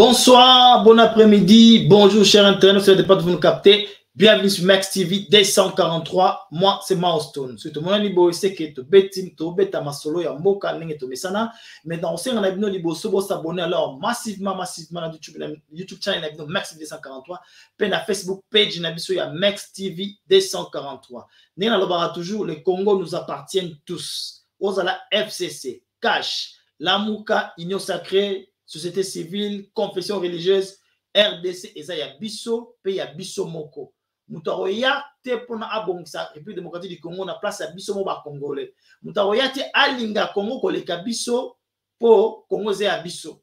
Bonsoir, bon après-midi, bonjour chers internautes, c'est pas de vous nous capter. Bienvenue sur Max TV D143. Moi, c'est Milestone. Surtout mon niveau, c'est que tu betin, tu beta masolo ya mboka nenge to mesana. Mais dans ce on a bien libo sobo s'abonner alors massivement dans YouTube channel na Max TV D143, puis na Facebook page na biso ya Max TV D143. Nena lobara toujours le Congo nous appartient tous. Ozala FCC, Cash, Lamuka, Union Sacrée, Société civile, confession religieuse, RDC, et ça y a biso, puis y a biso moko. Moutaroya, te pona abongsa, République démocratique du Congo, na place à biso moba congolais. Moutaroya, te alinga Congo, koleka biso, po Congo ze a biso.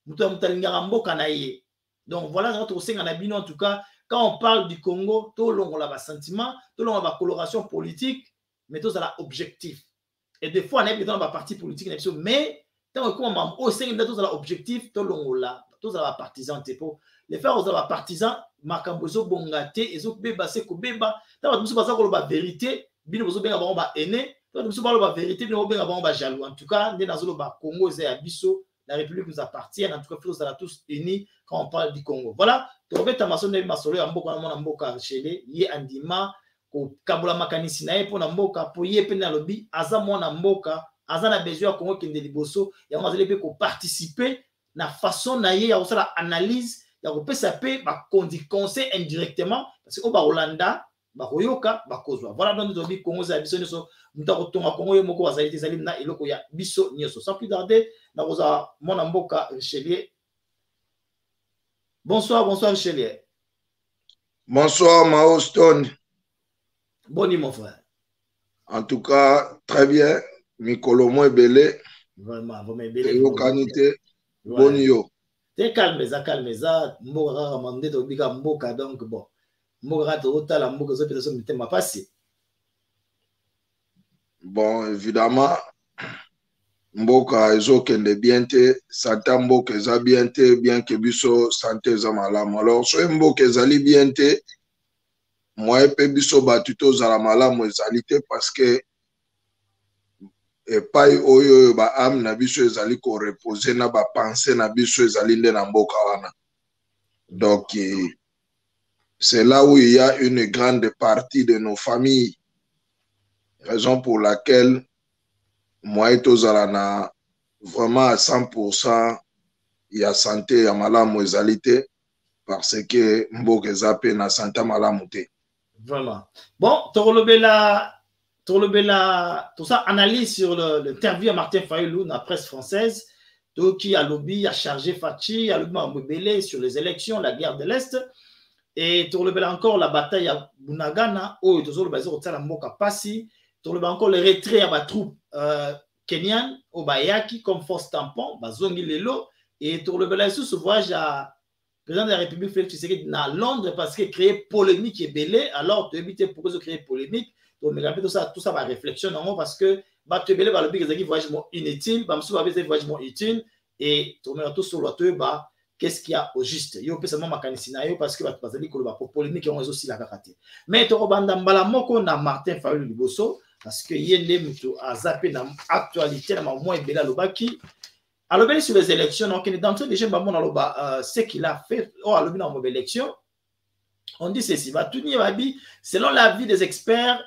Moutalinga ramboka na ye. Donc voilà notre senga na bino, en tout cas, quand on parle du Congo, tout long on a ba sentiment, tout long on a ba coloration politique, mais tout ça la objectif. Et des fois, on est dans ba parti politique, mais tant que on au sein de tous l'objectif tout longola tous la partisan tepo les faire aux partisans makambozo bongate ezo beba se ko beba tant que baza ko ba vérité bino bozo benga ba ene tant que ba vérité bino benga ba jaloux. En tout cas ndé nazolo ba Congo ze abiso, la République nous appartient. En tout cas tous à tous unis quand on parle du Congo. Voilà to beta masone masolo ya mboka na mboka chele ye andima ko kabula makanisi na ye pona mboka po ye pe na lobi aza mwana mboka. Azana besoin Congo kende liboso ya mazele pe ko participer na façon na ye ya osala analyse ya ko pesa pe ba conseil indirectement parce que o ba Rolanda ba koyoka ba kozwa. Voilà donc nous dit Congo za biso nso mutako tonga Congo ye moko bazali tezali na eloko ya biso nyoso. Sans plus tarder na koza mona mboka Richelieu. Bonsoir Richelieu. Bonsoir Milestone. Boni mon frère. En tout cas très bien. Mikolo mo ebele vraiment ebele yokanite boni yo te calmeza mboka kaka mande to bika mboka. Donc bon mboka to otala mboka zo pesa so mitema pasi. Bon évidemment mboka ezokende bien te, santa mboka eza bien te, bien que biso santé eza malamu. Alors so mboka ezali bien te, moi pe biso batu tozala malamu ezali te parce que epai oyo ba âme na biso ezali ko reposer na ba pensée na biso ezali nde na mboka wana. Donc c'est là où il y a une grande partie de nos familles, raison pour laquelle moi tozala na vraiment à 100% il y a santé ya malamu ezali te parce que mboka eza pe na santé malamu te. Vraiment bon tout ça analyse sur l'interview à Martin Fayulu dans la presse française qui a lobby, a chargé Fachi, a lobby sur les élections, la guerre de l'Est, et tout le encore la bataille à Bunagana, où tout le bazar au Mboka Passi, tout le encore le retrait à la troupe kenyan au Bayaki comme force tampon, Bazongi Lelo, et tout le bazar sous ce voyage à président de la République Félix Tshisekedi à Londres parce qu'il créé polémique et belé. Alors tu éviter pourquoi ils créer polémique. Donc, tout ça va réflexion non parce que bah tu belé le big voyage inutile, bah monsieur va voyage utile et tu mets tout sur le bah qu'est-ce qu'il y a au juste. Yo peut seulement makanisina yo parce que bah bazali ko ba polémique on aussi la raté. Mais to banda mbala moko na Martin Fayulu Liboso parce que yende mutu a zappé na actualité na moins belé lobaki. Alors bien sur les élections donc dans tous les gens bah mon ce qu'il a fait à l'objet dans les élections. On dit ceci, va tout dire selon l'avis des experts,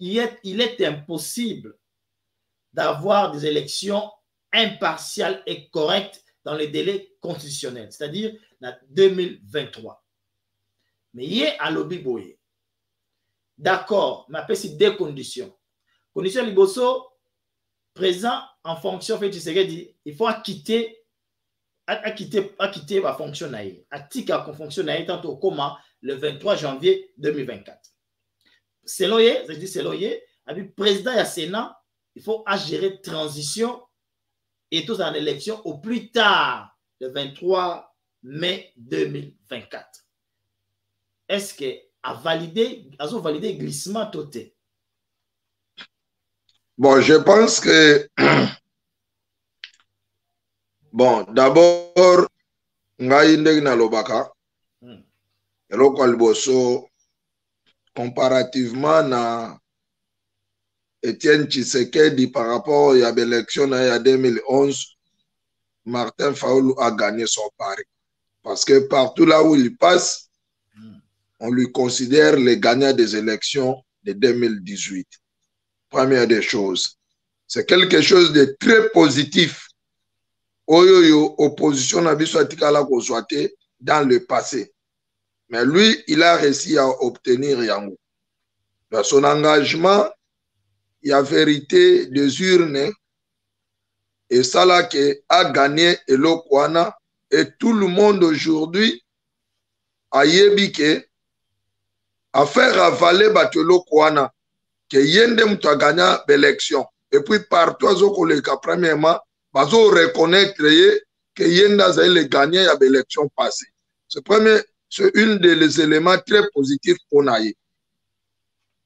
il est impossible d'avoir des élections impartiales et correctes dans les délais constitutionnels, c'est-à-dire en 2023. Mais il y a un lobby boye. D'accord, mais après c'est deux conditions. Condition Liboso, présent en fonction, fait dit, il faut quitter la fonction naïe. Attika la fonction naïe, tantôt comment le 23 janvier 2024. Selon le président et le Sénat, il faut gérer transition et tout en élection au plus tard le 23 mai 2024. Est-ce que a validé glissement toté? Bon, je pense que bon, d'abord ngai ndenge na lobaka eloko liboso comparativement na Etienne Tshisekedi par rapport à l'élection en 2011, Martin Fayulu a gagné son pari. Parce que partout là où il passe, on lui considère le gagnant des élections de 2018. Première des choses. C'est quelque chose de très positif. Oyoyo, opposition n'a dans le passé. Mais lui, il a réussi à obtenir Yango. Dans son engagement, il y a vérité des urnes et ça là qui a gagné Elokwana et tout le monde aujourd'hui a yébike à faire avaler Elokwana que yende m'a gagné l'élection et puis partout premièrement bazo reconnaître que yenda a le gagné à l'élection passée. C'est une des éléments très positifs qu'on a eu.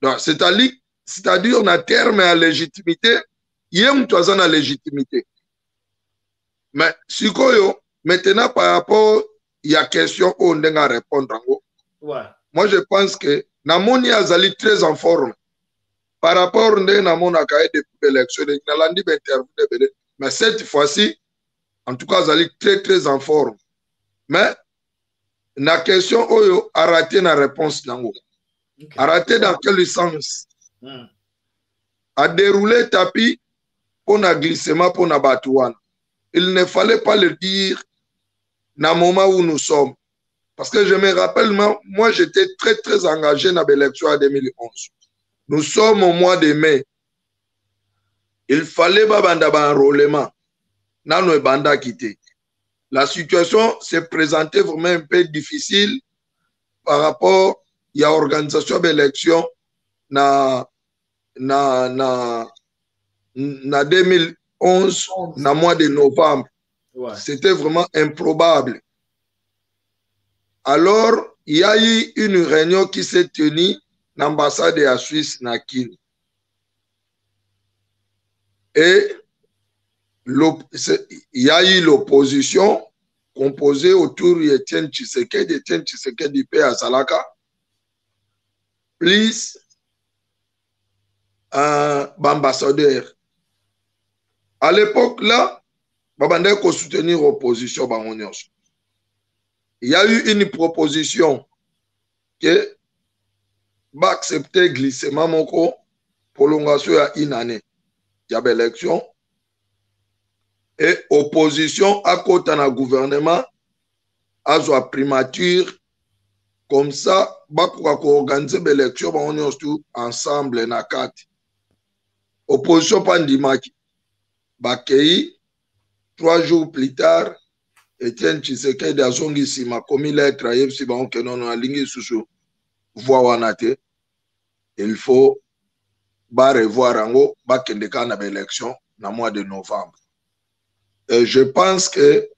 Donc c'est-à-dire on a terme à légitimité, yem toazan à légitimité. Mais si maintenant par rapport il y a question où on doit répondre. Ouais. Moi je pense que Namoni Azali très en forme. Par rapport à Namon a cahier de l'élection, mais cette fois-ci, en tout cas, Azali très très en forme. Mais la question Oyo a raté la réponse nango. Okay. A raté dans quel sens? A déroulé tapis pour un glissement pour un batouane. Il ne fallait pas le dire dans le moment où nous sommes. Parce que je me rappelle, moi j'étais très très engagé dans l'élection en 2011. Nous sommes au mois de mai. Il fallait pas un enrôlement. Nous avons quitté. La situation s'est présentée vraiment un peu difficile par rapport à l'organisation de l'élection na 2011, dans le mois de novembre. Ouais. C'était vraiment improbable. Alors, il y a eu une réunion qui s'est tenue dans l'ambassade de la Suisse, na Kine. Et il y a eu l'opposition composée autour d'Etienne Tshisekedi paix à Salaka, plus un ambassadeur. À l'époque là, Babandé ko soutenir l'opposition. Il y a eu une proposition que va accepter glissement moko prolongation à une année. Il y a l'élection et opposition à côté d'un gouvernement à sa primature comme ça va organiser l'élection ensemble na kati. Opposition pandimaki bakei 3 jours plus tard Etienne Tshisekedi azongi sima komi lettre yebsi ba onke non alingi susu voix wanate. Il faut revoir ango bakende kana ba élection na mois de novembre. Et je pense que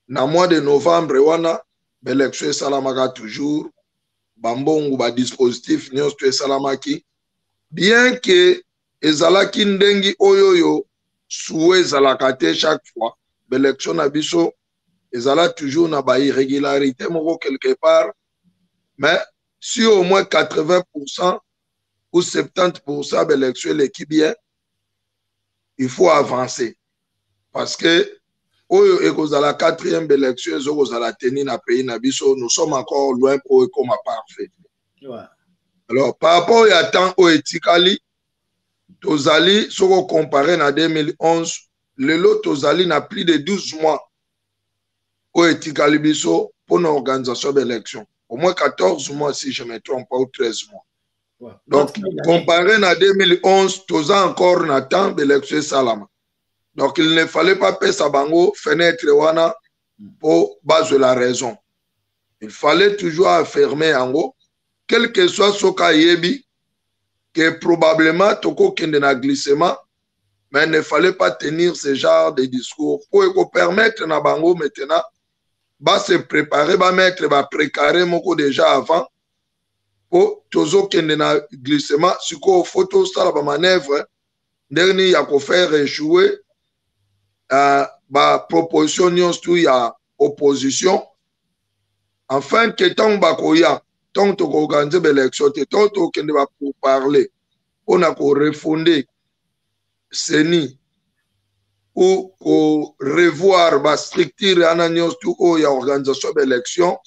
na mois de novembre wana l'élection salamaka toujours bambongu ba dispositif nyonso salamaki bien que ezalaki ndengi oyoyo souhait ezalaka te chaque fois l'élection na biso ezala toujours na ba irrégularité moko quelque part, mais si au moins 80% ou 70% de l'élection l'équipe bien, il faut avancer parce que oyo ekozala 4e élection ezokozala tenir na pays na biso, nous sommes encore loin pour comme parfait. Ouais. Alors par rapport à temps au etikali tozali soko comparé na 2011 le lot tozali na plus de 12 mois au etikali biso pour une organisation d'élection, au moins 14 mois si je ne me trompe pas ou 13 mois. Ouais. Donc comparé à 2011 toza encore na temps d'élection salama. Donc il ne fallait pas payer sa bango fenêtre wana pour base de la raison. Il fallait toujours affirmer en haut, quel que soit ce cas yebi, que probablement toko kende na glissement, mais il ne fallait pas tenir ce genre de discours pour permettre na bango maintenant ba se préparer, ba mettre ba précarer moko déjà avant pour tozo kende na glissement, si ko photo ça la manœuvre dernier ya ko faire échouer ba proposition nyonso ya opposition enfin que tant bakoya tant to organiser l'élection tant to kende ba pour parler on a ko refonder seni ou revoir la structure de l'organisation d'élection,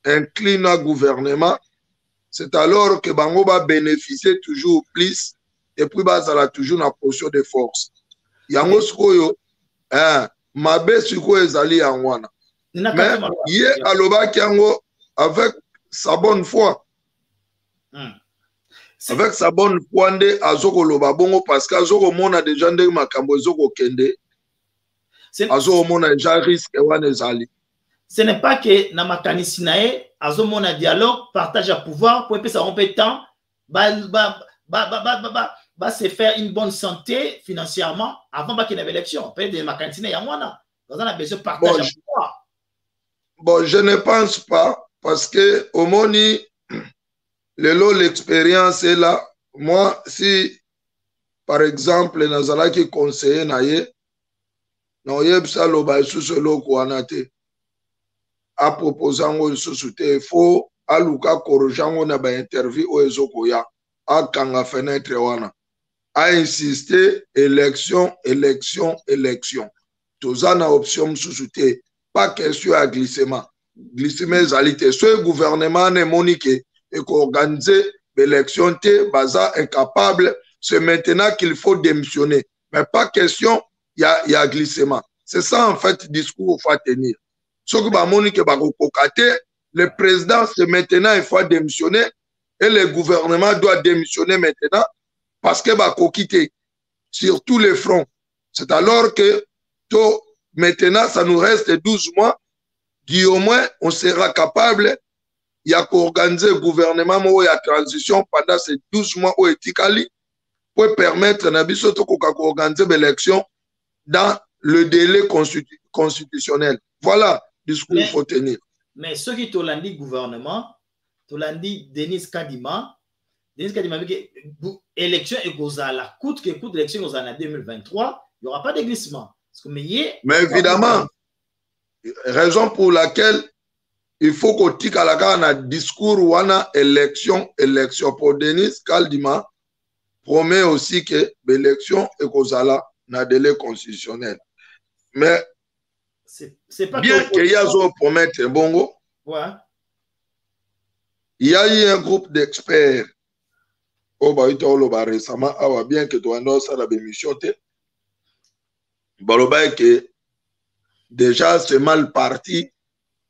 incline au gouvernement, c'est alors que Bango va bénéficier toujours plus et puis bazala toujours na position de force. Yango sikoyo mabe sikoyo ezali yangwana. Mais ye alobaki yango avec sa bonne foi. Avec sa bonne foi nde azoko loba bongo parce que azoko mona déjà nde makambo ezoko kende. Azoko mona déjà risque wana ezali. Ce n'est pas que na makanisi na ye azomona dialogue, partage à pouvoir pour que ça rompe temps, se faire une bonne santé financièrement avant qu'il y ait l'élection. Peut-être que makanisi na yamwana, on a besoin de partage à pouvoir. Bon, je ne pense pas parce que au moni l'expérience est là. Moi, si par exemple nazala qui conseiller na ye, na yebsa loba sous loko anate. A proposant au société, il faut aluka korojango na ba interview o ezokoya a kanga fenêtre wana a insister élection tozana option société pas question à glissement ezalité ce gouvernement ne monique et organiser l'élection té baza incapable c'est maintenant qu'il faut démissionner mais pas question il y a glissement c'est ça en fait discours faut tenir. Ce que le président, c'est maintenant, il faut démissionner et le gouvernement doit démissionner maintenant parce que va quitter sur tous les fronts. C'est alors que maintenant, ça nous reste 12 mois, qui au moins, on sera capable, il y a qu'organiser le gouvernement, il y a transition pendant ces 12 mois au Etikali pour permettre d'organiser l'élection dans le délai constitutionnel. Voilà. Discours il faut tenir. Mais ceux qui t'ont dit gouvernement, t'ont dit Denis Kadima dit que l'élection est gozala, coûte que coûte l'élection gozala en 2023, il n'y aura pas de glissement. Mais évidemment, raison pour laquelle il faut qu'on tique à la gare un discours ou une élection pour Denis Kadima promet aussi que l'élection est gozala dans délai constitutionnel. Mais c'est pas bien qu'il y a un promettre bongo, ouais. Il y a eu un groupe d'experts au Baïta récemment, bien que tu annonces la émission, que déjà c'est mal parti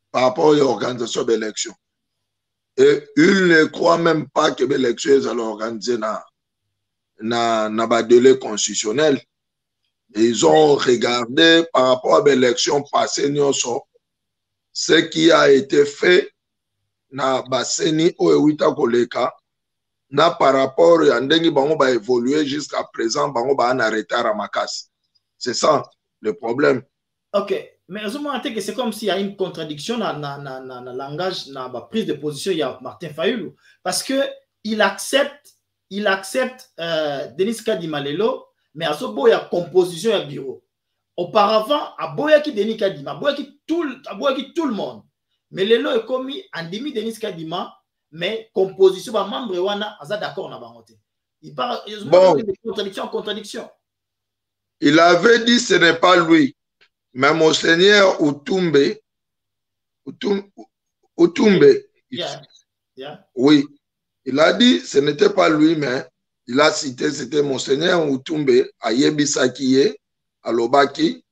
par rapport à l'organisation de l'élection. Et ils ne croient même pas que l'élection est organisée dans le délai constitutionnel. Ils ont regardé par rapport à l'élection passée, ce qui a été fait na Basseni ou Ewita Koleka, na par rapport à Ndengi Bango va évoluer jusqu'à présent, Bango va en arrêter à Ramakas. C'est ça le problème. Ok, mais que c'est comme s'il y a une contradiction dans le langage, dans la prise de position, il y a Martin Fayulu, parce qu'il accepte Denis Kadima Lelo. Mais à ce moment, il y a composition et bureau. Auparavant, à Boya qui Denis Kadima, à Boya qui tout le monde. Mais le lot est commis en demi Denis Kadima, mais composition, bah, membre wana, aza d'accord na bangote. Il parle de contradiction en contradiction. Il avait dit ce n'est pas lui, mais Monseigneur Utumbe. Yeah. Oui, il a dit ce n'était pas lui, mais il a cité, c'était Monseigneur Utumbe, Ayebisakiye, Alobaki,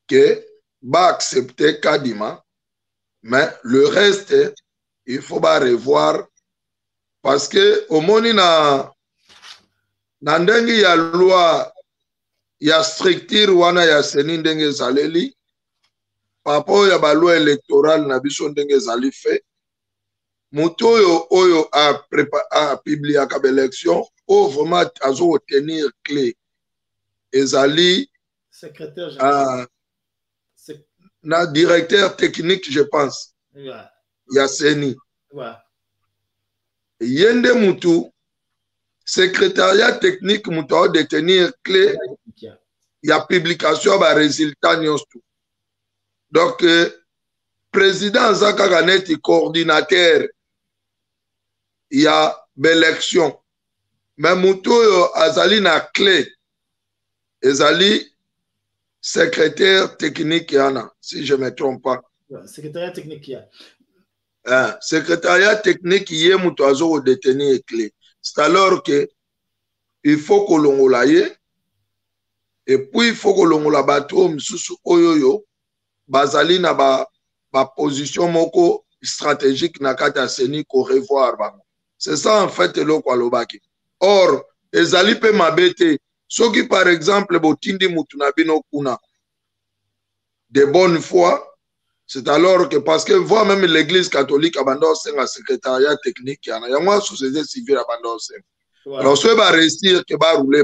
que va accepter Kadima, mais le reste, il faut pas revoir, parce que au moni na ndengi ya loi, ya structure wana ya seni ndenge zaleli, par rapport ya ba loi électorale na biso ndenge zali fait, Muto oyo a publié à la élection, ou vraiment à tenir clé. Ezali, secrétaire général. Directeur technique, je pense. Ouais. Yasseni. Ouais. Yende Moutou, secrétariat technique, Moutou de tenir clé. Il y a publication de résultats. Donc, président Zaka Ganeti, coordinateur, il y a l'élection. Mais Moutou Azali na clé. Azali secrétaire technique yana, si je ne me trompe pas. Secrétariat technique ya. Secrétariat technique yé mutuazo détenir clé. C'est alors que il faut que l'on l'aille et puis il faut que l'on la bateau msusu oyoyo bazali na ba position moko stratégique na kata seni ko revoir ba. C'est ça en fait le kwa lobaki. Or ezali pe mabete soki par exemple botindi mutu na bino kuna de bonne foi. C'est alors que, parce que voir même l'église catholique abandonne un secrétariat technique, il y a une société civile abandonne. Alors, si on va réussir, que va rouler,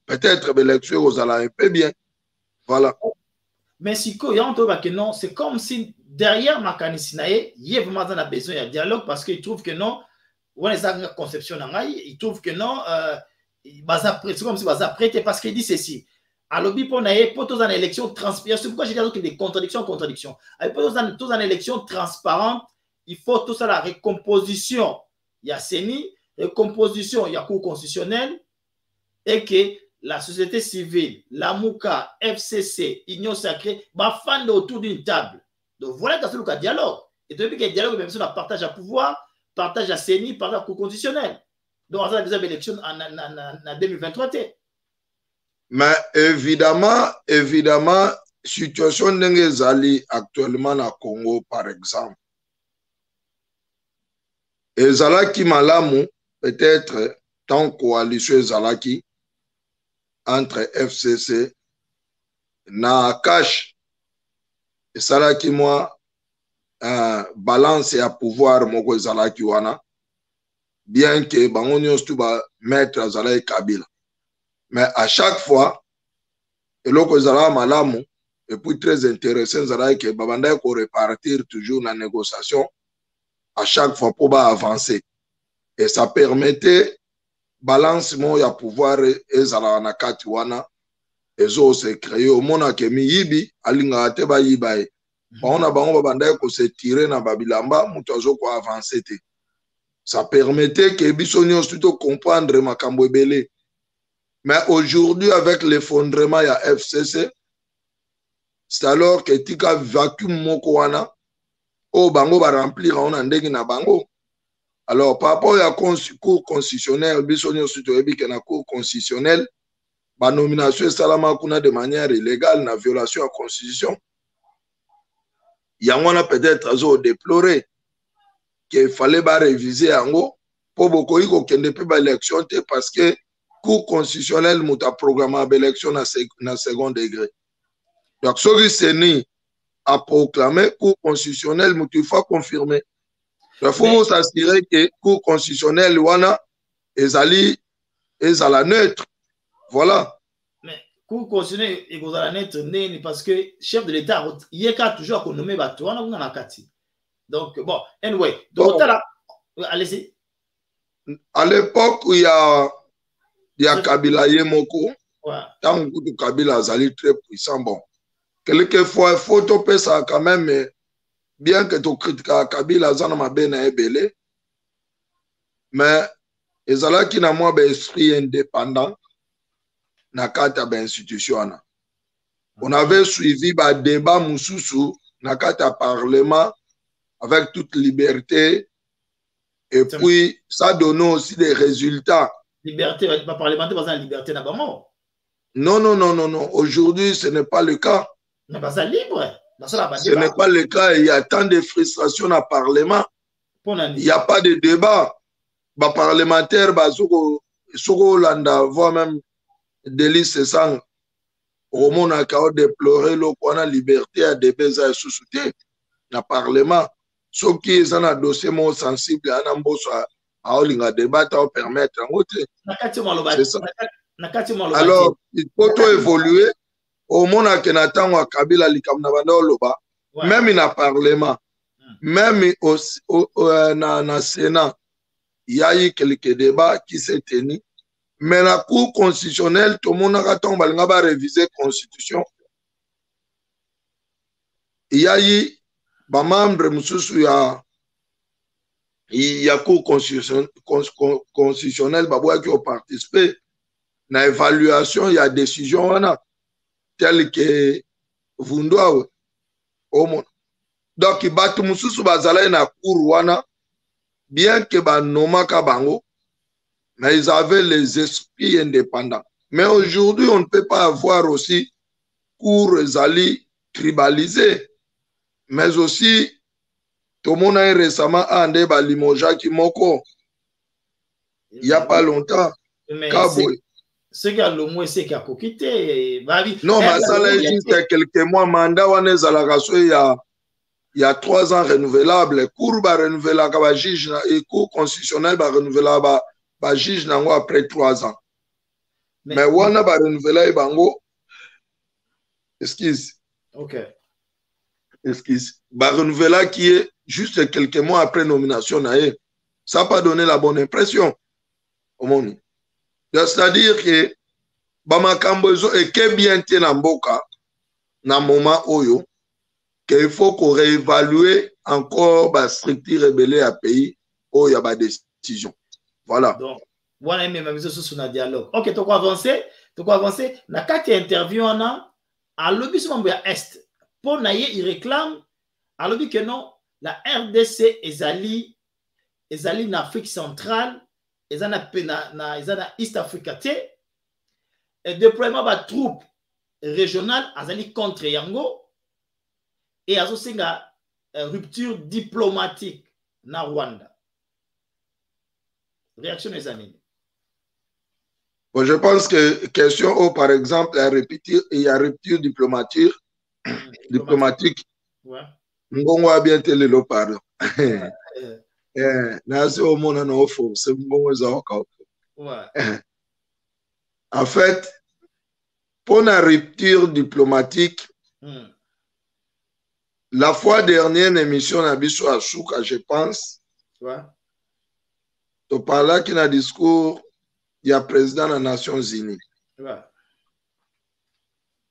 peut-être que l'élection vous allez un peu bien. Voilà. Mais si non, c'est comme si derrière Makanisinae, il y a vraiment besoin de dialogue parce qu'il trouve que non, on est dans la conception, il trouve que non, c'est comme si on va prêter parce qu'il dit ceci. Alors, pour une élection transparente, c'est pourquoi j'ai dit des contradictions. Pour une élection transparente, il faut tout ça la recomposition. Il y a CENI, recomposition, il y a cour constitutionnelle, et que la société civile, la MOUCA, FCC, Union Sacrée, fan autour d'une table. Donc voilà dans ce cas dialogue. Et depuis qu'il y a dialogue, même si on a partage à pouvoir, partage à CENI, partage à cour constitutionnelle. Donc on a des élections en 2023. Mais évidemment, situation n'engezali actuellement na Congo, par exemple. Ezalaki malamu, peut-être, tant coalition ezalaki entre FCC na cash. Ezalaki moi, balance à pouvoir moko ezalaki wana, bien que bango nyonso ba maître azalaki Kabila. Mais à chaque fois, et là, malamu, et puis très intéressant, que Babanda ko repartir toujours dans la négociation, à chaque fois pour avancer. Et ça permettait balancement ya pouvoir et zala na kati wana, et zo se créé au monde que mi yibi, alinga ate ba yibae. On a Babanda ko se tirer na babilamba, mutozo ko avancer te. Ça permettait que bisonyo surtout comprendre makambo ebele. Mais aujourd'hui, avec l'effondrement, il y a FCC. C'est alors que Tika vacuum Mokoana, au bango va remplir on a na bango. Alors, par rapport à la cour constitutionnelle, bisogno surtout que la cour constitutionnelle, la nomination salama kuna de manière illégale, na violation de la constitution. Il y a peut-être à déplorer qu'il fallait réviser en haut pour beaucoup de ne plus l'élection parce que cour constitutionnelle mouta programme l'élection na second degré. Donc, ce qui s'est à proclamer cour constitutionnelle, il faut confirmer. Il faut s'assurer que cour constitutionnelle wana est à la neutre. Voilà. Mais cour constitutionnelle est à la neutre parce que chef de l'État, il y a toujours qu'on nomme Batouana ou Nakati. Donc, bon, anyway. Donc, allez-y. À l'époque où il y a Kabila Yemoko, tant que Kabila Azali très puissant, bon. Quelquefois, il faut topper ça quand même, mais bien que tu critiques Kabila Zanama Bena Ebele, mais Ezala qui n'a moins d'esprit indépendant, n'a qu'à ta institution. On avait suivi un débat Moussoussou, n'a qu'à ta parlement, avec toute liberté, et puis ça donne aussi des résultats. Liberté, pas parlementaire, parce que la liberté n'a pas mort. Non. Aujourd'hui, ce n'est pas le cas. Mais pas ça libre. Ce n'est pas le cas. Il y a tant de frustrations dans le Parlement. Il n'y a pas de débat. Les parlementaires, voire même délice sans au monde a déploré la liberté à débat et sous-souté dans le Parlement. Sauf qu'ils ont un dossier sensible à un débat à permettre. C'est ça. Alors, il faut tout évoluer. Au monde a Kenatango Kabila Likamnabanda même dans le Parlement, même au Sénat, il y a eu quelques débats qui s'est tenus. Mais la Cour constitutionnelle, tout le monde a révisé la Constitution. Il y a eu des membres, il y a Cour constitutionnelle qui ont participé. na évaluation ya décision wana tel que vundwa omo. Donc batu mususu bazalaki na cour wana bien que banomaka bango, mais ils avaient les esprits indépendants. Mais aujourd'hui, on ne peut pas avoir aussi cours zali tribalisés, mais aussi tout le monde a récemment andé balimoja kimoko il n'y a pas longtemps. Mais ce qui a le moins, c'est qu'il a coquité. Non, mais ça là juste quelques mois, mandat wane zalakaso il y a 3 ans renouvelable. Cour ba renouvelable ba juge et cour constitutionnel ba renouvelable ba juge nango après 3 ans. Mais wana ba renouvelable bango excuse. OK. Excuse. Ba renouvelable qui est juste quelques mois après nomination nae. Ça n'a pas donné la bonne impression. C'est-à-dire que bamakambo ezo eke bien te na mboka na moment oyo qu'il faut qu'on réévalue encore la structure rebelle à pays où il y a des décisions. Voilà. Donc, voilà, même sur un dialogue. Ok, tu vas avancer. Na kati interview on a lobby sur Mambo Est. Pour naie il réclame a lobby que non la RDC ezali en Afrique centrale, ezana East Africa te et déploiement de troupes régionales azali contre Yango. Et à ce rupture diplomatique na Rwanda. Réaction des amis. Bon, je pense que question où, par exemple, il y a rupture diplomatique. Ouais. Ngongo a bien télé le pardon. En fait, pour la rupture diplomatique, la fois dernière émission na biso à Souka, je pense. Ouais. Tu parles qu'il y a un discours, il y a président des Nations Unies. Ouais.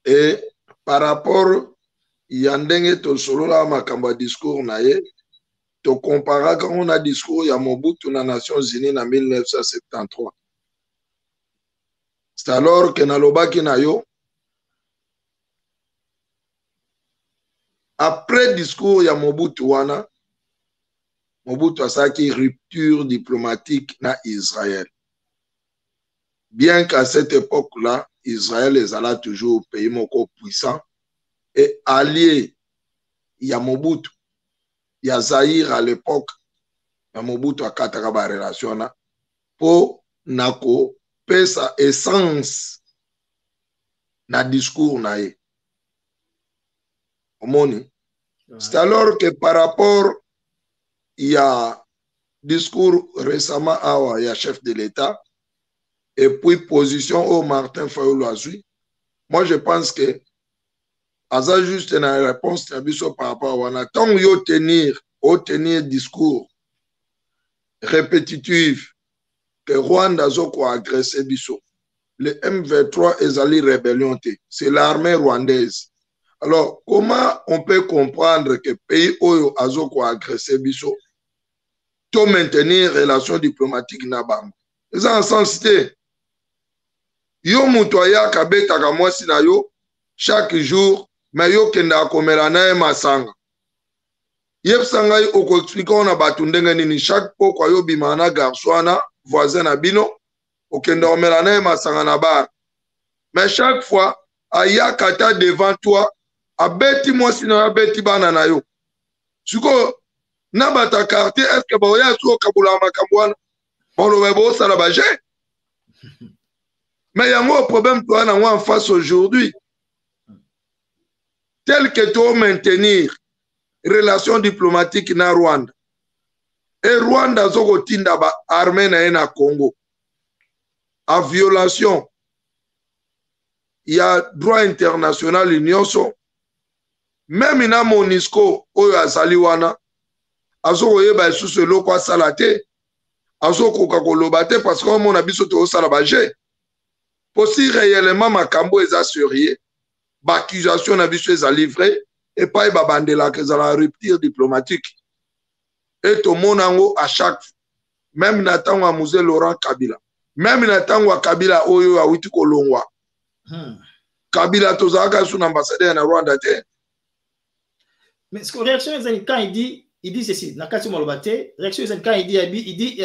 Et par rapport, il y a un solo là, ma discours naie, tu compares quand on a discours, il y a Mobutu dans les Nations Unies en 1973. C'est alors que Naloba Kinayo, après le discours, il y a Mobutu wana. Mobutu a ça qui rupture diplomatique na Israël. Bien qu'à cette époque-là, Israël est toujours un pays moko puissant et allié. Il y a Mobutu, il y a Zaïre à l'époque. Il y a Mobutu a kataka relation pour nako pesa essence na discours nae. C'est alors que par rapport, il y a discours récemment il y a chef de l'État et puis position au Martin Fayulu Azui. Moi, je pense que ça juste une réponse par rapport à tant tenir discours répétitif que Rwanda a agressé Bisso. Le M23 est allé rébellion. C'est l'armée rwandaise. Alors, comment on peut comprendre que le pays Oyo Azoko a agressé Bisso to maintenir relations diplomatiques na bango? C'est en sens té. Yo mutoya kabeta ka mwasi na yo chaque jour, mais yo kenda komela na masanga. Yep sanga yo ko expliquer on a batundenge nini chaque poko yo bimana garçona voisin na bino okenda komela na masanga na bar. Mais chaque fois aya kata devant toi abeti mwasi na abeti bana na yo. Suko na bata carte est-ce que boya so kabula makambwana bolo webo sala baje. Mais il y a un problème toi en face aujourd'hui. Tel que tu veux maintenir relations diplomatiques na Rwanda. Et Rwanda zoko tinda ba armée na Congo. En violation. Il y a droit international union so. Même ina Monisco oyo azali wana azoko yeba sous lo kwa salate azoko kakoloba te parce que mon abiso to sala baje. Si réellement makambo est assuré, l'accusation n'a pas été livrée et pas babandela que la rupture diplomatique. Et tout le monde à chaque, même Nathan Amouze Laurent Kabila, même na tango wa Kabila oyo awiti kolongwa Kabila tozaka sous ambassadeur na Rwanda te. Mais ce que réaction quand il dit ceci na kati molobate réaction quand il dit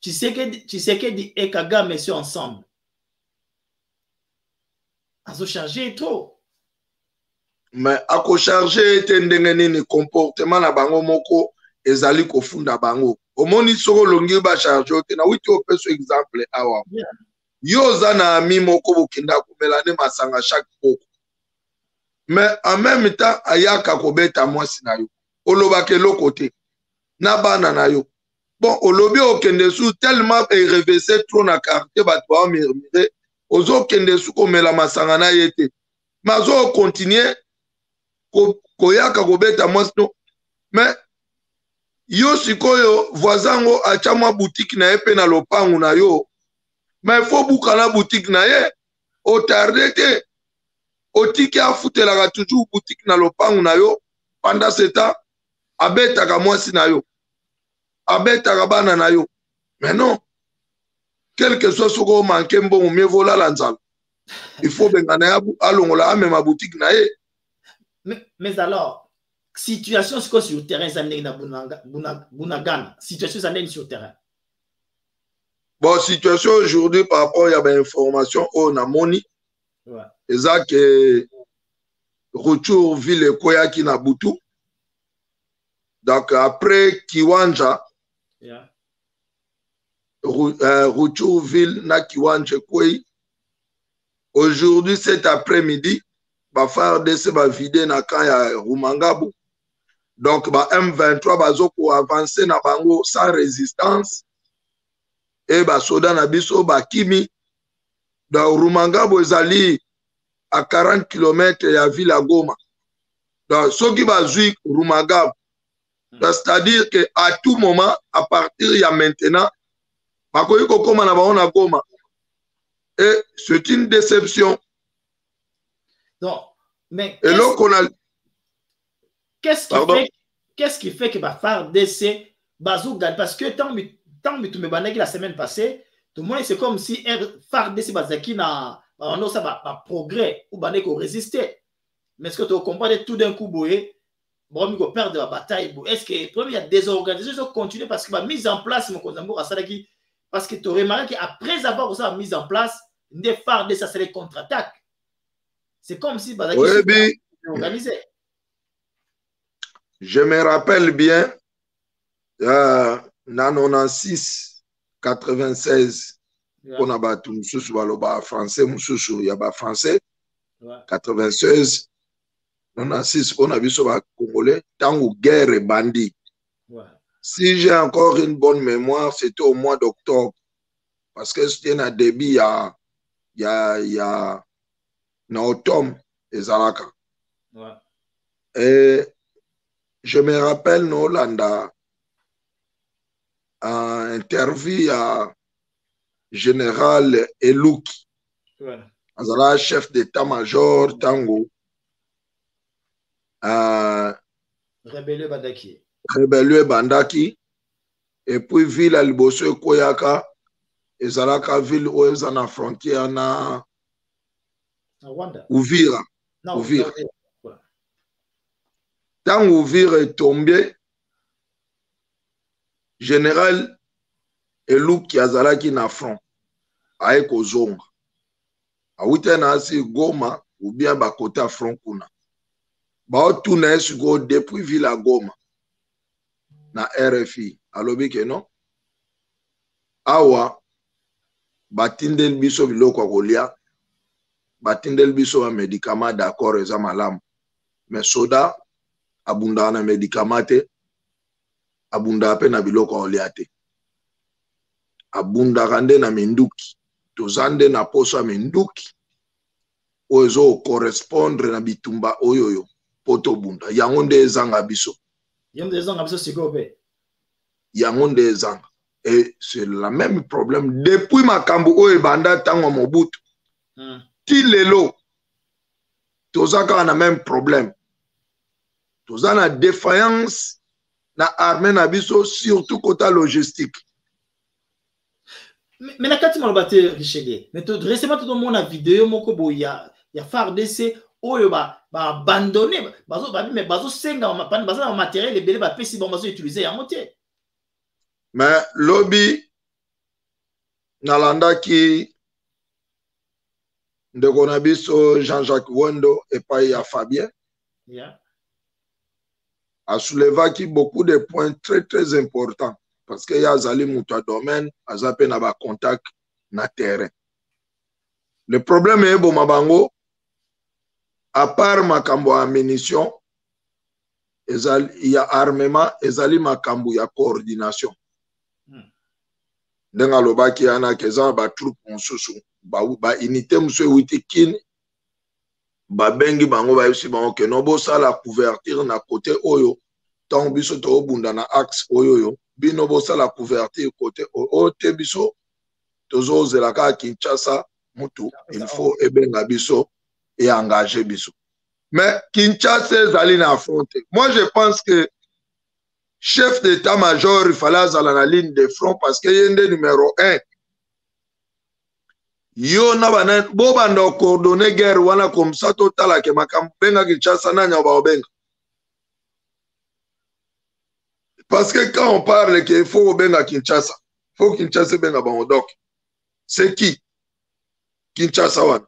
Tshisekedi et Kagame sont ensemble. Azo chargé trop. Mais ako chargé tendenge nini comportement na bango moko ezali kofunda bango. Omoni soko longi ba chargé te na witi opeso exemple awa. Yeah. Yo zana ami moko bokinda kumelane masanga chaque poko. Mais en même temps ayaka kobeta mwasi na yo. Olobake lokote na bana na yo. Bon, olobi okende sou tellement réversé trop na quartier bat ba murmurer ozo kende sou komela masanga na yete. Mazo continuer koyaka kobeta mwasi no. Mais yo sikoyo voisin ngo achamwa boutique na epe na lopangu na yo. Mais il faut boucler la boutique na ye. O tardete. O tiki a futela toujours boutique na lopangu na yo. Pendant ce temps, abeta ka mwasi na yo. Abeta ka bana na yo. Mais non. Quel que soit ce qu'on manque, bon, mieux vola l'anzal. Il faut bengana ya alongola ame ma boutique na ye. Mais alors, situation c'est quoi sur le terrain ça n'est na Bunagana. Situation ça n'est sur le terrain. Bon, situation aujourd'hui par rapport à l'information on a moni. Et ça que retour ville Koyaki na Butu. Donc après Kiwanja, retour ville na Kiwanja Koyi. Aujourd'hui cet après-midi, va faire des va vider na camp ya Rumangabu. Donc ba M23 bazoko avancer na bango sans résistance. Et ba soda na biso ba kimi dans Rumangabo ezali à 40 km ya ville à Goma. Donc ce qui va jouer Rumangabo, c'est-à-dire que à tout moment à partir ya maintenant bakoyi kokoma na baona Goma. Et c'est une déception. Donc mais qu'est-ce qui fait que va faire DC Bazou gagne parce que tant que me bandaki la semaine passée, tout le monde c'est comme si un phare de ces bazaki na ça va progrès ou bandé qu'on résistait. Mais est-ce que tu comprends tout d'un coup boé bon mi ko perdre la bataille est-ce que premier il y a des organisations qui continuent parce que la mise en place mon Kozambo à Sadaki parce que tu aurais remarqué qu'après avoir ça mise en place des phares de ça c'est les contre-attaques. C'est comme si bazaki oui, organisé. Je me rappelle bien en 96 96 on a battu mususu baloba français mususu ya ba français 96 96 on a vu sur ba congolais tango guerre bandit. Si j'ai encore une bonne mémoire c'était au mois d'octobre parce que c'était un début il y a na automne ezalaka. Et je me rappelle no Hollanda interview à général Elouki, azala chef d'état-major Tango, Rebellion Bandaki, et puis ville à Liboso Koyaka, et Zalaka ville où ils ont la frontière na Uvira. Uvira. Tant Uvira est tombé, général Elouki azalaki na front aye kozonga awite na asi Goma ou bien bakota front kuna baotuna esiko depuis Villa Goma na RFI alobi ke non awa batindel biso biloko ya kolia batindel biso ba médicament d'accord eza malamu mais soda abunda na médicament te abunda pe na biloko ya kolia te abunda kande na minduki tozande na poso ya minduki ozo correspondre na bitumba oyoyo poto bunda yango nde ezanga biso sikope yango nde ezanga et c'est le même problème depuis makambo oyo banda tango Mobutu ti lelo tozaka na même problème tozana défaillance na armée na biso surtout côté logistique. Mais na kati maloba te Richelieu. Mais récemment tout le monde a vidéo moko bo ya FARDC oyo ba abandonné mais bazo senga bazo matériel ebele ba pesi bon bazo utiliser yango te. Mais lobby nalandaki ndeko na biso Jean-Jacques Wendo epai ya Fabien. Yeah. A soulevaki beaucoup de points très très importants parce que ya zali muta domaine azape na ba contact na terrain. Le problème est bon mabango à part makambo ya munition ezali ya armement ezali makambo ya coordination. Ndenga lobaki ana keza ba troupe mosusu ba unité musu witi kin ba bengi bango ba yusi bango ke no bo sala couverture na côté oyo tant biso to bunda na axe oyo bino bo sala couverture côté o te biso tozo zelaka Kinshasa mutu il faut ebenga biso et engager biso. Mais Kinshasa ezali na affronter. Moi je pense que chef d'état-major, il fallait aller dans la ligne de front parce qu'il y a un numéro 1. Yo na banan bo banda coordonner guerre wana comme ça total ke makambenga Kinshasa na nya ba obenga. Parce que quand on parle qu'il faut obenga Kinshasa, faut Kinshasa benga ba doc. C'est qui? Kinshasa wana.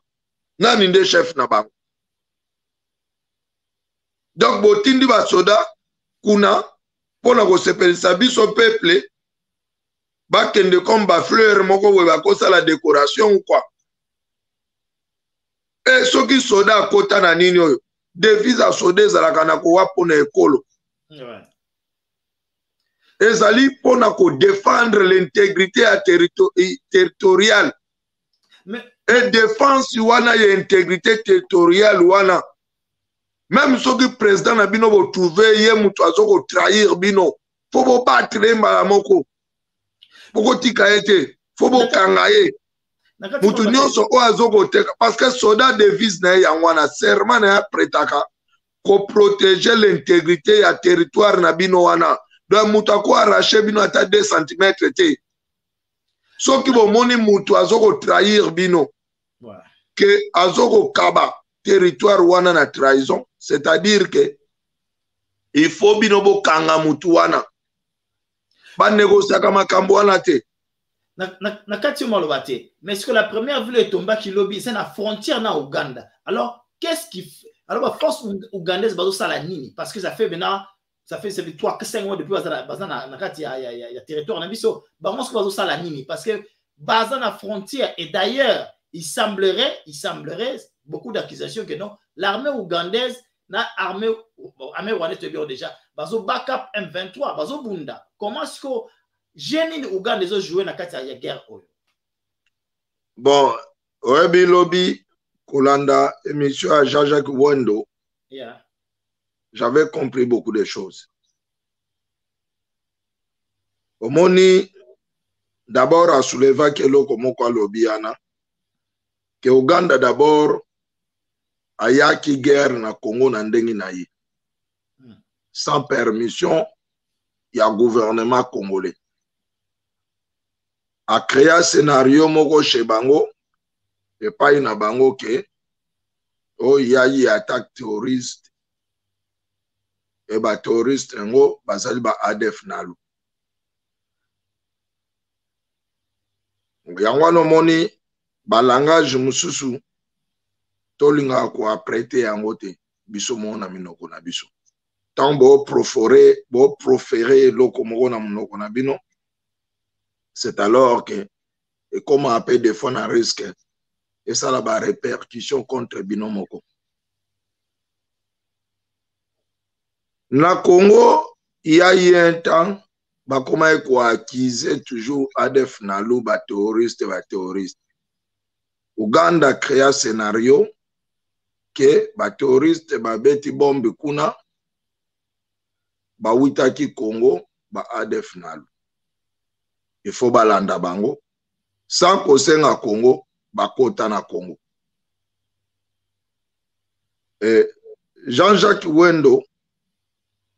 Nani nde chef na bango. Donc botindi ba soda kuna pona ko sepelisa biso peuple bakende comme ba fleur moko we bakosa la décoration ou quoi. Et ceux qui soda kota na nini oyo devise a soda zalaka na ko wapo na ekolo. Ezali pona ko défendre l'intégrité territoriale. Et défense wana ya intégrité territoriale wana. Même ceux qui président na bino bo trouver ye mutu azoko trahir bino. Faut bo battre mbala moko. Poko tika ete. Faut bo kangaye. Mutu nyonso o azoko teka. Parce que soda devise na ya wana serment na ya pretaka. Ko protéger l'intégrité ya territoire na bino wana. Donc mutu ako arracher bino ata 2 cm te. So ki bo moni mutu azoko trahir bino. Que azoko kaba territoire wana na trahison. C'est-à-dire que il faut binobo kanga mutu wana. Ba négocier kama makambo wana te. Na kati maloba te. Mais est-ce que la première ville est tombée qui lobby c'est la frontière na Ouganda. Alors qu'est-ce qui fait? Alors la force ougandaise bazo sala nini parce que ça fait maintenant ça fait 3-5 mois depuis bazana na kati ya territoire na biso. Ba on se bazo sala nini parce que bazana frontière et d'ailleurs il semblerait beaucoup d'accusations que non l'armée ougandaise na armée rwandaise te bien déjà bazo backup M23 bazo bunda comment est-ce que génie Ouganda ont joué na kati ya guerre oyo. Bon Webi Lobby Kolanda émission à Jean-Jacques Wendo. Yeah. J'avais compris beaucoup de choses. Omoni d'abord à soulever que l'on comme lobby ana que Ouganda d'abord ayaki guerre na Congo na ndengi na ye sans permission ya gouvernement congolais a créé un scénario moko chez bango et pas na bango ke o yayi attaque terroriste et ba terroriste ngo bazali ba ADF nalu yango no moni ba langage mususu tolinga ko apprêter yango te biso mona minoko na biso tant bo proférer loko moko na minoko na bino c'est alors que et comment appeler des fonds à risque et ça la ba répercussion contre bino moko na Congo il y a eu un temps ba comment ko accuser toujours ADF nalu ba terroriste Ouganda créa scénario que ba terroriste ba beti bombe kuna ba witaki Congo ba ADF nalu il faut balanda bango sans kosenga Congo ba kota na Congo et Jean-Jacques Wendo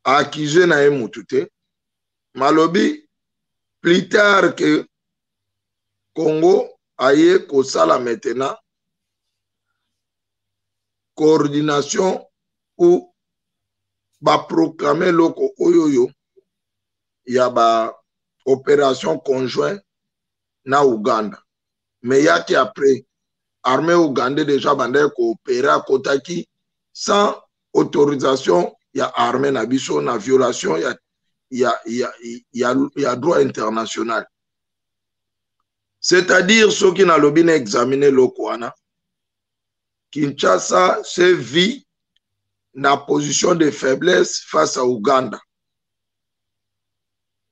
a accusé na emutute malobi plus tard que Congo aye kosala maintenant coordination ou ba proclamer loko oyoyo ya ba opération conjointe na Uganda. Mais yaki après armée ougandais déjà bandait coopérer à Kotaki sans autorisation ya armée na biso na violation ya droit international. C'est-à-dire ceux qui n'ont pas examiné le Kouana, Kinshasa se vit dans position de faiblesse face à Ouganda.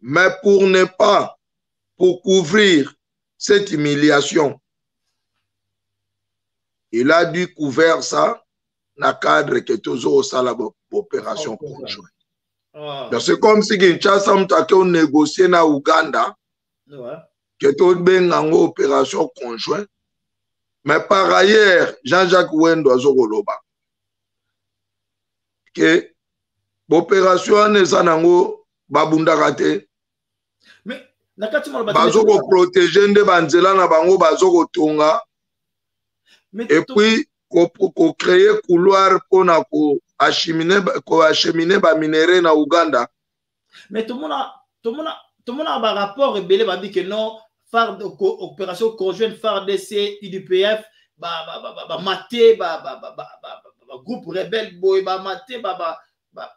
Mais pour couvrir cette humiliation, il a dû couvrir ça dans le cadre que tous au salon opération conjointe. C'est comme si Kinshasa a négocié na Ouganda que tout bien en opération conjointe. Mais par ailleurs, Jean-Jacques Wendo a zogoloba que l'opération n'est pas nango babundakate. Mais bazoko protéger nde banzela na bango bazoko tonga. Et puis ko créer couloir pour acheminer ba minéraux na Uganda. Mais tout le monde a un rapport rebelle va dire que non, phare opération conjointe FARDC UDPF maté groupe rebelle boy maté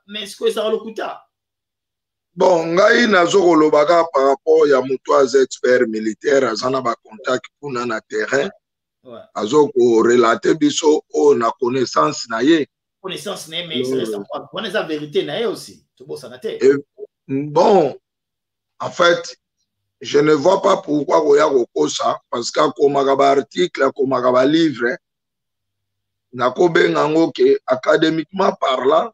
mais est-ce que ça va le coûter? Bon, ngai nazoko lobaka par rapport ya muto az expert militaire azana ba contact pour na terrain. Ouais. Azoko relater biso o na connaissance na ye. Connaissance na mais ça reste on est la vérité na ye aussi. Tout beau ça na té. Bon, en fait, je ne vois pas pourquoi Goya Gokosa, parce que comme un article, comme un livre, nako bengango ke académiquement parlant,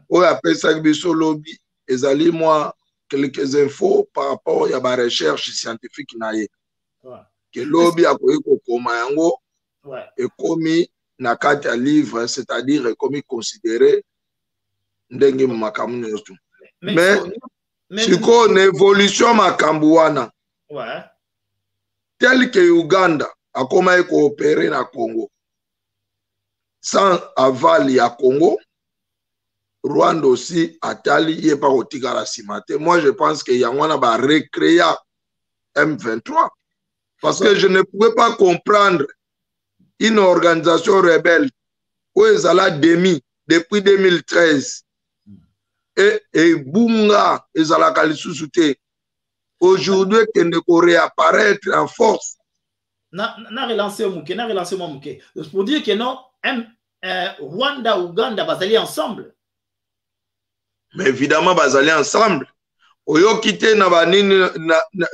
on appelle ça biso lobby, ezali moi quelques infos par rapport à la recherche scientifique naie. Que lobby a koyi kokoma yango et komi na kati ya livre, c'est-à-dire komi considéré ndenge makamu nyoto. Mais si on évolution makambuana, tel que Uganda a comment coopérer na Congo, sans aval ya Congo, Rwanda aussi a tali yé pas au tigara simate. Moi je pense que Yangwana va recréer M23 parce que je ne pouvais pas comprendre une organisation rebelle où ils allaient demi depuis 2013. Et Bunga et Zalakali Sousouté. Aujourd'hui, qu'elle ne peut réapparaître en force. Na relancé Mouké. Pour dire que non, Rwanda, Ouganda, va aller ensemble. Mais évidemment, va aller ensemble. Oyo quitté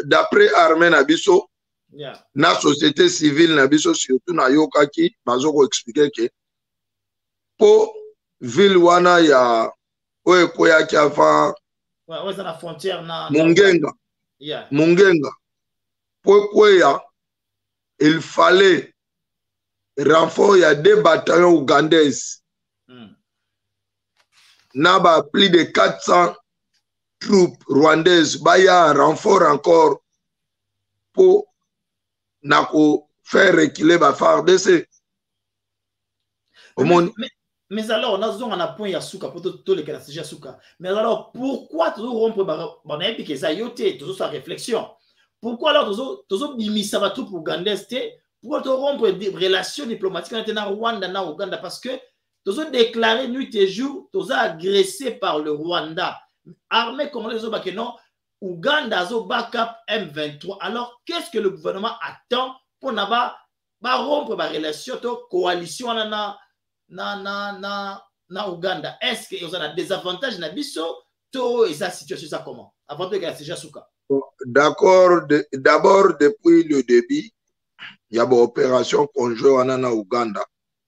d'après armée Nabiso, na société civile Nabiso, surtout na Yokaki, Bazoko expliquer que pour ville wana ya ouais quoi qui avant ouais c'est la frontière na Mungenga Mungenga pourquoi il fallait renfort il y a 2 bataillons ougandais n'a pas plus de 400 troupes rwandaises bah il y a un renfort encore pour faire reculer ba FARDC au monde. Mais alors, on a un point Yasuka pour tout le cas Yasuka. Mais alors, pourquoi toujours rompre on a que ça yoté toujours sa réflexion. Pourquoi alors toujours bimisa va tout pour Ougandais pourquoi toujours rompre des relations diplomatiques entre Rwanda et Ouganda parce que toujours déclaré nuit et jour toujours agressé par le Rwanda. Armée comme les autres que non Ouganda zo backup M23. Alors, qu'est-ce que le gouvernement attend pour n'avoir rompre la relation de coalition na Ouganda? Est-ce qu'il y a des avantages na biso to et sa situation ça comment avant de gagner Jasuka? D'accord, d'abord depuis le début il y a une opération conjointe en Ouganda.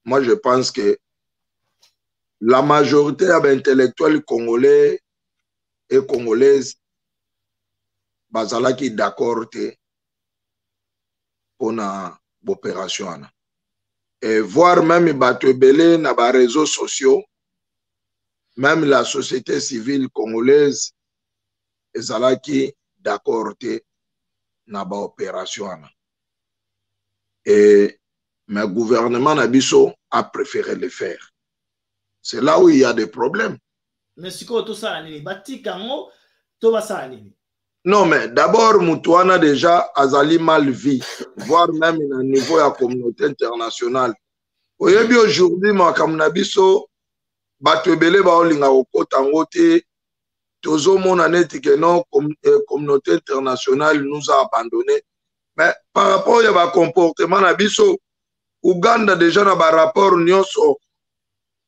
Moi je pense que la majorité des intellectuels congolais et congolaises bazala qui d'accord pour l'opération. Et voir même Batebele dans les réseaux sociaux, même la société civile congolaise, ils sont d'accord dans l'opération. Et mais le gouvernement Nabiso a préféré le faire. C'est là où il y a des problèmes. Mais si tout ça, tout ça. Non, mais d'abord, Moutouana déjà Azali mal vu, voire même à niveau de la communauté internationale. Aujourd'hui, moi, comme Nabiso, Batebele Baolinga Okotangote, Tozo Monaneti que non, communauté internationale nous a abandonnés. Mais par rapport à comportement Nabiso, Ouganda déjà dans un rapport nyonso,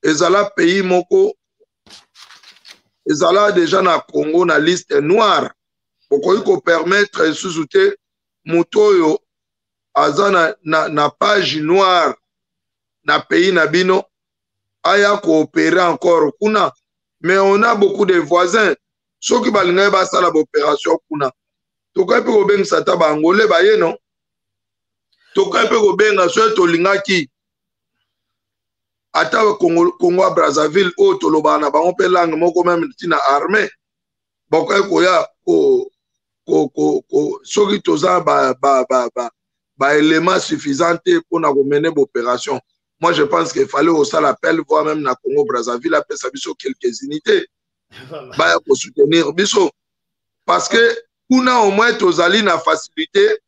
ezala pays moko, ezala déjà na Congo na liste noire. Pourquoi qu'on permettre de sous-souter Moutoyo aza na page noire na pays nabino aya coopérer encore kuna. Mais on a beaucoup de voisins. Ceux qui balinga ba sala opération kuna. Toka pe ko benga sata ba angolais ba ye non. Toka pe ko benga so to lingaki. Ata Congo Brazzaville o to lobana ba on pe langue moko même tina armée. Boko ko ya soki toza ba élément suffisant pour mener l'opération. Moi, je pense qu'il fallait aussi l'appel, voire même na Congo Brazzaville, appeler ça biso quelques unités. Pour soutenir biso. Parce que pour au moins tozali na facilité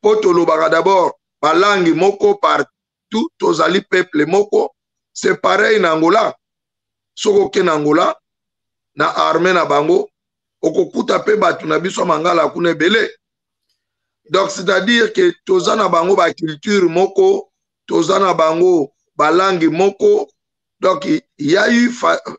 pour tolobara d'abord ba langue moko partout tozali peuple moko. C'est pareil en Angola. Soko ken Angola na armée na bango. Okokuta pe batu na biso mangala kuna belé. Donc c'est-à-dire que tozana bango ba culture moko, tozana bango ba langue moko. Donc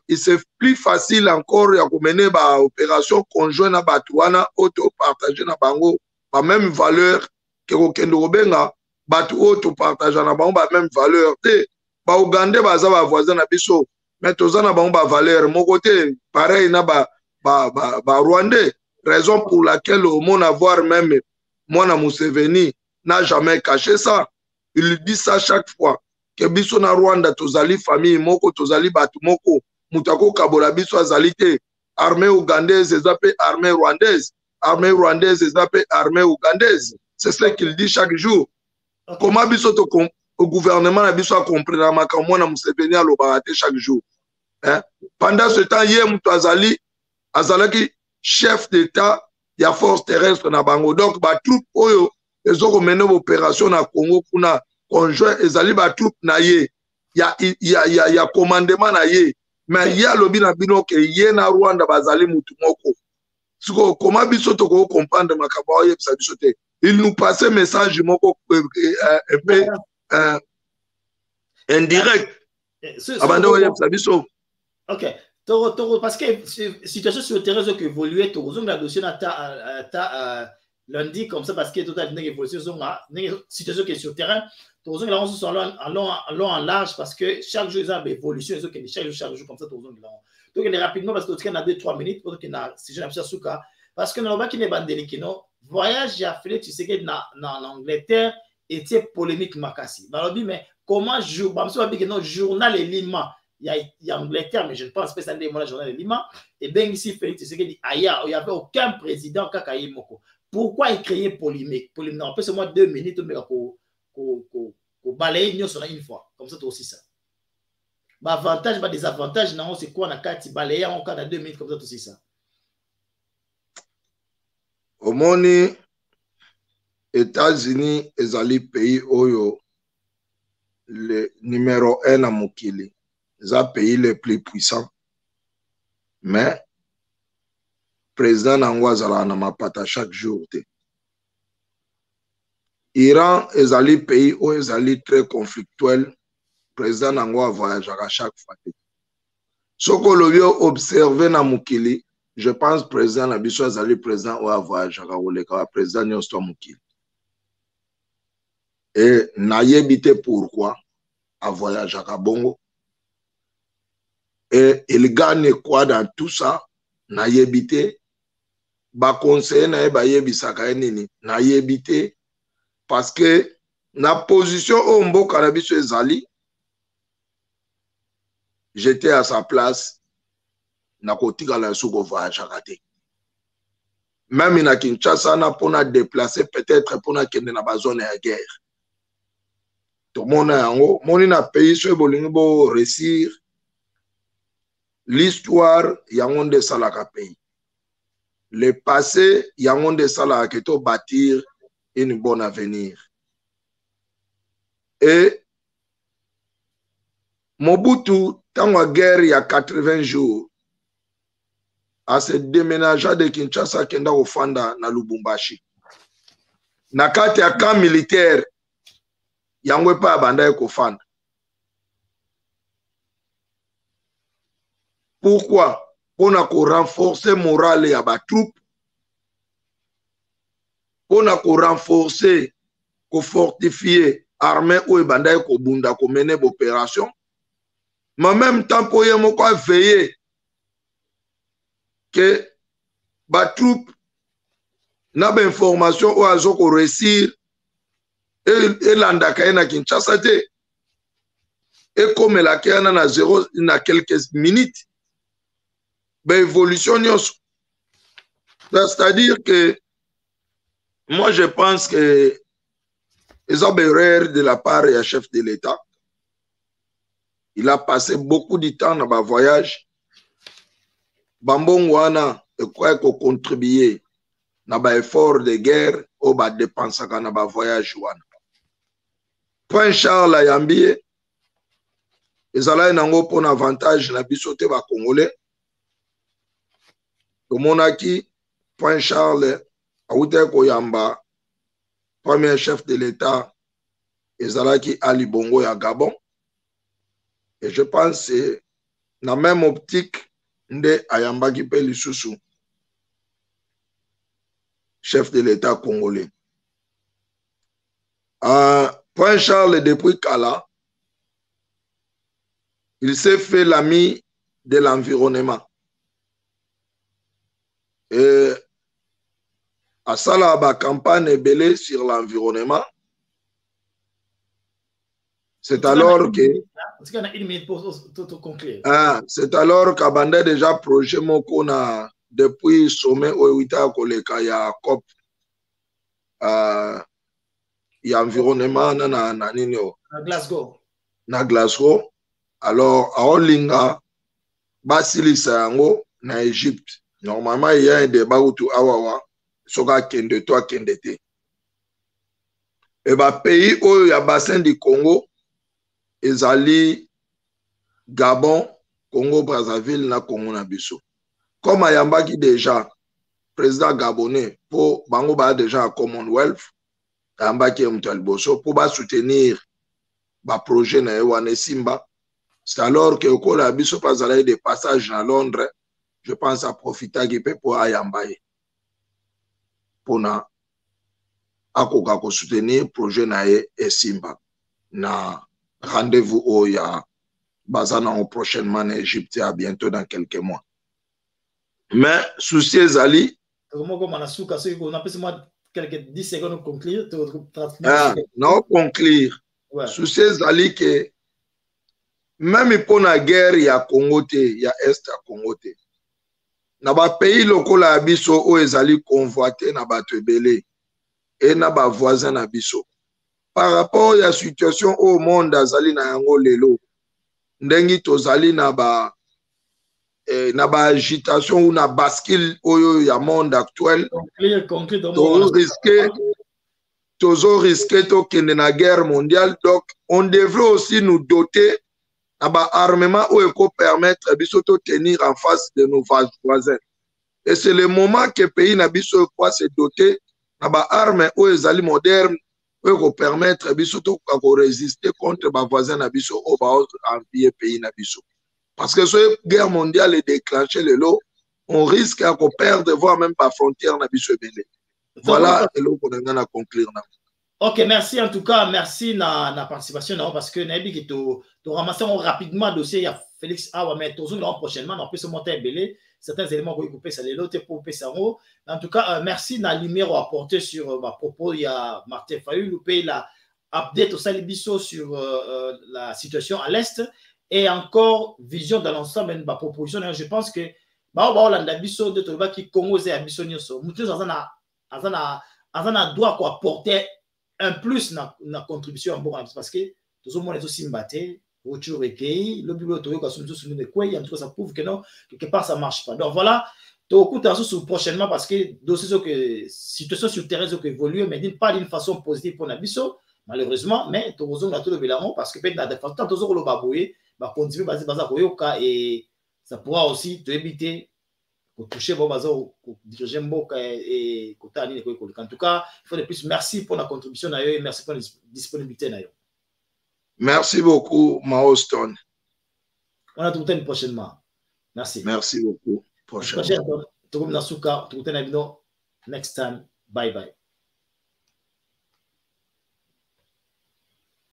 c'est plus facile encore ya mener ba opération conjointe na batuana auto partager na bango ba même valeur que okendo obenga batu auto partager na bango ba même valeur te ba Ougandais baza ba voisin na biso mais tozana bango ba valeur moko te pareil na ba Rwandais, raison pour laquelle au monde avoir même moi na Museveni n'a jamais caché ça. Il dit ça chaque fois que biso na Rwanda tozali famille moko tozali batu moko mutako kabola biso azalite armée ougandaise ezape armée rwandaise ezape armée ougandaise. C'est ce qu'il dit chaque jour. Okay. Comment biso au gouvernement na biso a compris na makambo na Museveni alobate chaque jour. Hein? Pendant ce temps hier mutu azalaki chef d'état ya force terrestre na bango donc ba troupe oyo ezoko mener opération na Congo kuna conjoint ezali ba troupe na ye ya commandement na ye mais ya lobi na bino ke ye na Rwanda bazali mutu moko siko comment biso to ko comprendre makaba oyo bisa biso te il nous passait message moko un peu indirect abanda oyo bisa biso. OK. Parce que la situation sur le terrain qui évolue, la dossier lundi comme ça, parce que tout a une évolution, la situation qui est sur le terrain, allons en large parce que chaque jour, il y a une évolution, chaque jour comme ça, donc il est rapidement parce qu'on a 2-3 minutes, si je n'ai pas souka, parce que nous avons une bande voyage, j'ai fait, tu sais que dans l'Angleterre, était polémique makasi. Mais comment journal et Lima? Il y a Angleterre, mais je ne pense pas que c'est un journal de Lima. Et bien ici, Félix Tshisekedi, ailleurs, il n'y avait aucun président Kakaï Moko. Pourquoi il créait polémique? Polémique, on peut seulement 2 minutes pour balayer une fois. Comme ça, aussi ça. Avantage, désavantage, non, c'est quoi on a 4 balayer en cas de 2 minutes comme ça, aussi ça. Au monde, États-Unis, ezali pays oyo le numéro 1 à Mokili. Les pays les plus puissants. Mais le président Nangwazala n'a pas chaque jour. Iran est un pays où est très conflictuel. Le président Nangwa voyage à chaque fois. Ce que l'on observe dans Mukili, je pense que le président Nabiso est le président où voyage à le président Nyosto Mukili. Et n'a évité pourquoi à voyage à Bongo. Et il gagne quoi dans tout ça? Na yebite. Ba conseiller na ba yebisaka nini? Na yebite. Parce que na position au mboka na biso ezali, j'étais à sa place. Na kotika la souko voyage à raté. Même na Kinshasa na pona déplacer peut-être pona kende na ba zone de guerre. to mona yango moni na pays so bolingi bo réussir l'histoire yango nde salaka pays le passé yango nde salaka ke to bâtir une bonne avenir et Mobutu tango a guerre ya 80 jours a se déménagea de Kinshasa kenda ofanda na Lubumbashi na kati ya camp militaire yango pa banda kofanda. Pourquoi? Pour renforcer morale ya ba troupe, pour renforcer, ko fortifier armée ou banda ko bunda ko mener opération, mais en même temps pour y moko veiller que ba troupe na ba information ou azo ko réussir et landaka na Kinshasa te et comme la kiana na zéro na quelques minutes ben évolution c'est-à-dire que moi je pense que ils ont erreur de la part du chef de l'État. Il a passé beaucoup de temps dans le voyage. Bambongwana et quoi qu'on contribuer dans l'effort de guerre ou bas dépenses dans le voyage. Point Charles Ayambie, ils allaient dans un avantage na bisote ba Congolais. Au monaki, Point Charles Aouté Koyamba, premier chef de l'État, Ezalaki Ali Bongo ya Gabon. Et je pense que dans la même optique, Nde Ayamba qui paye le sous chef de l'État congolais. Point Charles, depuis Kala, il s'est fait l'ami de l'environnement. Et à Salaba, campagne belée sur l'environnement. C'est alors que c'est alors qu'Abanda déjà projet moko na depuis sommet Oewita koleka ya COP ya environnement na nini na Glasgow alors aolinga basilisa yango na Égypte. Normalement il y a un débat où tu awawa soka kende toi kende te et ba pays où ya bassin du Congo ezali Gabon, Congo Brazzaville na Congo na biso. Comme Ayamba qui déjà président gabonais pour bango ba déjà à Commonwealth, Ayamba qui est boso pour ba soutenir ba projet na Ewane Simba. C'est alors que au la biso pas aller des passages à Londres, je pense à profiter qui peut pour Ayamba pour na akoka ko soutenir projet na e Simba na rendez-vous au ya Bazana prochainement en Égypte à bientôt dans quelques mois. Mais souci Ezali. On a quelques 10 secondes pour conclure. Non, conclure. Ouais. Souci Ezali que même pour la guerre, il y a Congo, il y a Est à Congo. Dans les pays locaux, la biso où Ezali convoité, na batebele et na ba voisin na biso. Par rapport à la situation au monde, Azali na yango lelo. Ndengi tozali na ba agitation ou na bascule au ya monde actuel toujours risqué to kende na guerre mondiale. Donc on devrait aussi nous doter na armement ou éco permettre biso to tenir en face de nos voisins et c'est le moment que pays na biso quoi se doter na armes ou ezali moderne pour permettre biso to résister contre ba voisins na biso au ba envier pays na biso parce que cette guerre mondiale est déclenchée le lot on risque à perdre voire même pas frontière na biso belé. Voilà et l'eau qu'on a conclure na. OK, merci en tout cas, merci na participation parce que na bi to ramasser rapidement dossier ya Félix Awa mais toujours prochainement on peut se monter belé certains éléments qu'on couper ça les lots pour couper ça. En tout cas, merci na lumière apporté sur ma propos il y a Martin Fayulu paye la update au Salibiso sur la situation à l'est et encore vision dans l'ensemble de ma proposition. Je pense que la biso de Toba qui Congo et Abiso Nyoso mutu azana doit quoi apporter un plus na contribution parce que tout le monde est aussi mbatté, autour recueilli, le bureau de sous de quoi, en tout cas, ça prouve que non, quelque part, ça ne marche pas. Donc voilà, tu as prochainement parce que dossier que situation sur le terrain qui évolue, mais pas d'une façon positive pour Nabiso, malheureusement, mais tu as tout le bilan parce que peut-être dans tant que tu as le baboué, continuer à et ça pourra aussi te éviter de toucher de diriger Mboka et en tout cas, il faut de plus merci pour la contribution et merci pour la disponibilité. Merci beaucoup, Maoston. On a tout une prochainement. Merci. Merci beaucoup. Prochainement. Next time. Bye bye.